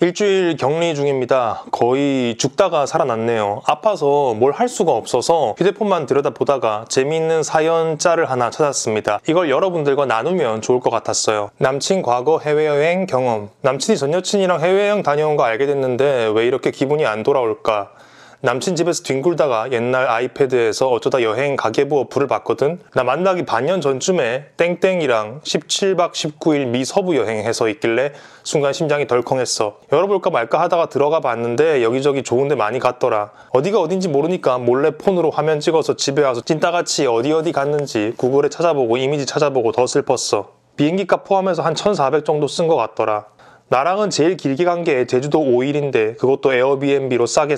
일주일 격리 중입니다. 거의 죽다가 살아났네요. 아파서 뭘 할 수가 없어서 휴대폰만 들여다보다가 재미있는 사연 짤을 하나 찾았습니다. 이걸 여러분들과 나누면 좋을 것 같았어요. 남친 과거 해외여행 경험. 남친이 전 여친이랑 해외여행 다녀온 거 알게 됐는데 왜 이렇게 기분이 안 돌아올까? 남친 집에서 뒹굴다가 옛날 아이패드에서 어쩌다 여행 가계부 어플을 봤거든. 나 만나기 반년 전쯤에 땡땡이랑 17박 19일 미 서부 여행해서 있길래 순간 심장이 덜컹했어. 열어볼까 말까 하다가 들어가 봤는데 여기저기 좋은데 많이 갔더라. 어디가 어딘지 모르니까 몰래 폰으로 화면 찍어서 집에 와서 찐따같이 어디 갔는지 구글에 찾아보고 이미지 찾아보고 더 슬펐어. 비행기값 포함해서 한 1,400 정도 쓴 것 같더라. 나랑은 제일 길게 간 게 제주도 5일인데 그것도 에어비앤비로 싸게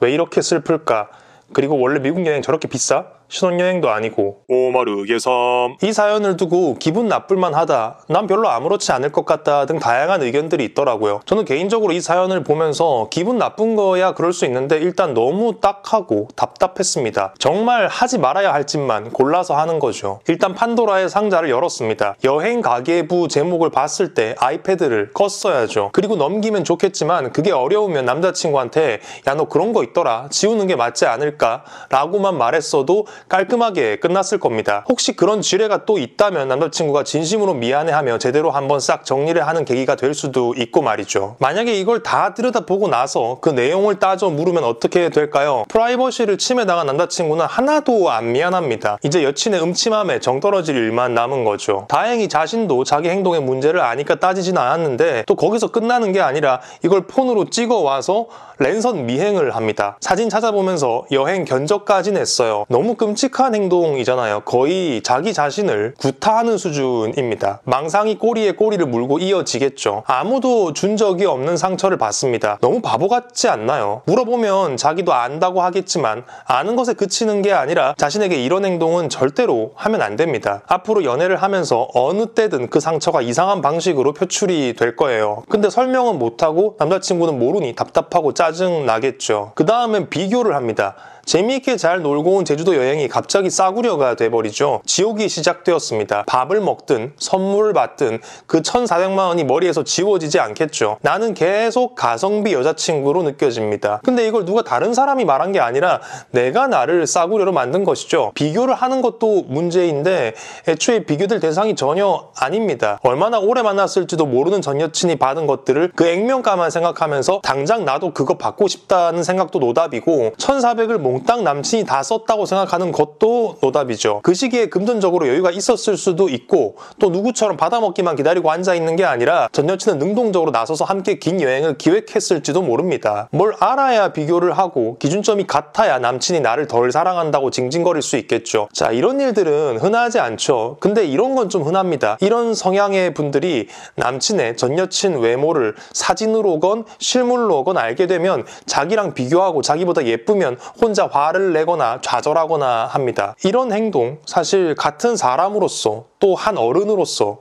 왜 이렇게 슬플까? 그리고 원래 미국 여행 저렇게 비싸? 신혼여행도 아니고. 오마르게섬. 이 사연을 두고 기분 나쁠만 하다, 난 별로 아무렇지 않을 것 같다 등 다양한 의견들이 있더라고요. 저는 개인적으로 이 사연을 보면서 기분 나쁜 거야 그럴 수 있는데 일단 너무 딱하고 답답했습니다. 정말 하지 말아야 할 짓만 골라서 하는 거죠. 일단 판도라의 상자를 열었습니다. 여행 가계부 제목을 봤을 때 아이패드를 껐어야죠. 그리고 넘기면 좋겠지만 그게 어려우면 남자친구한테 야 너 그런 거 있더라, 지우는 게 맞지 않을까? 라고만 말했어도 깔끔하게 끝났을 겁니다. 혹시 그런 지뢰가 또 있다면 남자친구가 진심으로 미안해하며 제대로 한번 싹 정리를 하는 계기가 될 수도 있고 말이죠. 만약에 이걸 다 들여다보고 나서 그 내용을 따져 물으면 어떻게 될까요? 프라이버시를 침해당한 남자친구는 하나도 안 미안합니다. 이제 여친의 음침함에 정 떨어질 일만 남은 거죠. 다행히 자신도 자기 행동의 문제를 아니까 따지진 않았는데 또 거기서 끝나는 게 아니라 이걸 폰으로 찍어와서 랜선 미행을 합니다. 사진 찾아보면서 여행 견적까지 냈어요. 너무 끔찍한 행동이잖아요. 거의 자기 자신을 구타하는 수준입니다. 망상이 꼬리에 꼬리를 물고 이어지겠죠. 아무도 준 적이 없는 상처를 받습니다. 너무 바보 같지 않나요? 물어보면 자기도 안다고 하겠지만 아는 것에 그치는 게 아니라 자신에게 이런 행동은 절대로 하면 안 됩니다. 앞으로 연애를 하면서 어느 때든 그 상처가 이상한 방식으로 표출이 될 거예요. 근데 설명은 못하고 남자친구는 모르니 답답하고 짜증 나겠죠. 그 다음엔 비교를 합니다. 재미있게 잘 놀고 온 제주도 여행이 갑자기 싸구려가 돼버리죠. 지옥이 시작되었습니다. 밥을 먹든 선물을 받든 그 1,400만 원이 머리에서 지워지지 않겠죠. 나는 계속 가성비 여자친구로 느껴집니다. 근데 이걸 누가 다른 사람이 말한 게 아니라 내가 나를 싸구려로 만든 것이죠. 비교를 하는 것도 문제인데 애초에 비교될 대상이 전혀 아닙니다. 얼마나 오래 만났을지도 모르는 전 여친이 받은 것들을 그 액면가만 생각하면서 당장 나도 그거 받고 싶다는 생각도 노답이고 1,400을 몽땅 남친이 다 썼다고 생각하는 것도 노답이죠. 그 시기에 금전적으로 여유가 있었을 수도 있고 또 누구처럼 받아먹기만 기다리고 앉아있는 게 아니라 전 여친은 능동적으로 나서서 함께 긴 여행을 기획했을지도 모릅니다. 뭘 알아야 비교를 하고 기준점이 같아야 남친이 나를 덜 사랑한다고 징징거릴 수 있겠죠. 자, 이런 일들은 흔하지 않죠. 근데 이런 건 좀 흔합니다. 이런 성향의 분들이 남친의 전 여친 외모를 사진으로건 실물로건 알게 되면 자기랑 비교하고 자기보다 예쁘면 혼자 화를 내거나 좌절하거나 합니다. 이런 행동 사실 같은 사람으로서 또 한 어른으로서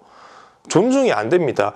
존중이 안 됩니다.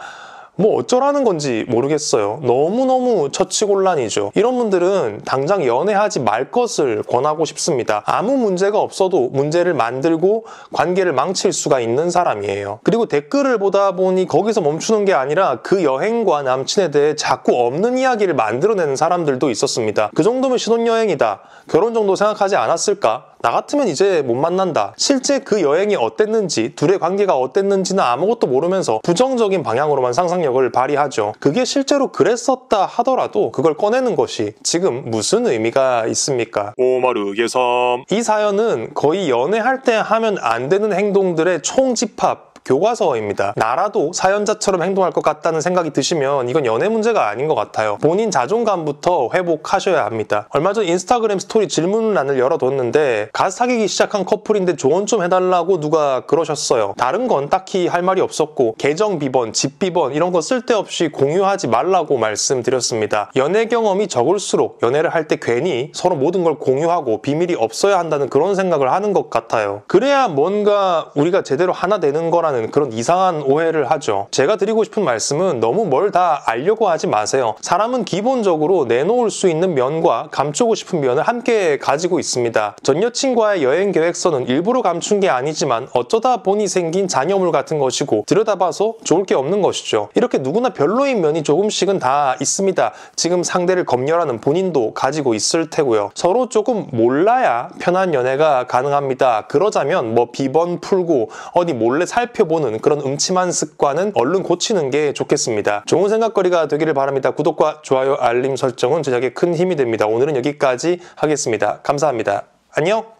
뭐 어쩌라는 건지 모르겠어요. 너무너무 처치곤란이죠. 이런 분들은 당장 연애하지 말 것을 권하고 싶습니다. 아무 문제가 없어도 문제를 만들고 관계를 망칠 수가 있는 사람이에요. 그리고 댓글을 보다 보니 거기서 멈추는 게 아니라 그 여행과 남친에 대해 자꾸 없는 이야기를 만들어내는 사람들도 있었습니다. 그 정도면 신혼여행이다, 결혼 정도 생각하지 않았을까? 나 같으면 이제 못 만난다. 실제 그 여행이 어땠는지, 둘의 관계가 어땠는지는 아무것도 모르면서 부정적인 방향으로만 상상력을 발휘하죠. 그게 실제로 그랬었다 하더라도 그걸 꺼내는 것이 지금 무슨 의미가 있습니까? 오마르게섬. 이 사연은 거의 연애할 때 하면 안 되는 행동들의 총집합, 교과서입니다. 나라도 사연자처럼 행동할 것 같다는 생각이 드시면 이건 연애 문제가 아닌 것 같아요. 본인 자존감부터 회복하셔야 합니다. 얼마 전 인스타그램 스토리 질문란을 열어뒀는데 갓 사귀기 시작한 커플인데 조언 좀 해달라고 누가 그러셨어요. 다른 건 딱히 할 말이 없었고 계정 비번, 집 비번 이런 거 쓸데없이 공유하지 말라고 말씀드렸습니다. 연애 경험이 적을수록 연애를 할 때 괜히 서로 모든 걸 공유하고 비밀이 없어야 한다는 그런 생각을 하는 것 같아요. 그래야 뭔가 우리가 제대로 하나 되는 거라는 않는다는 그런 이상한 오해를 하죠. 제가 드리고 싶은 말씀은 너무 뭘 다 알려고 하지 마세요. 사람은 기본적으로 내놓을 수 있는 면과 감추고 싶은 면을 함께 가지고 있습니다. 전 여친과의 여행 계획서는 일부러 감춘 게 아니지만 어쩌다 보니 생긴 잔여물 같은 것이고 들여다봐서 좋을 게 없는 것이죠. 이렇게 누구나 별로인 면이 조금씩은 다 있습니다. 지금 상대를 검열하는 본인도 가지고 있을 테고요. 서로 조금 몰라야 편한 연애가 가능합니다. 그러자면 뭐 비번 풀고 어디 몰래 살펴보는 그런 음침한 습관은 얼른 고치는 게 좋겠습니다. 좋은 생각거리가 되기를 바랍니다. 구독과 좋아요, 알림 설정은 제작에 큰 힘이 됩니다. 오늘은 여기까지 하겠습니다. 감사합니다. 안녕!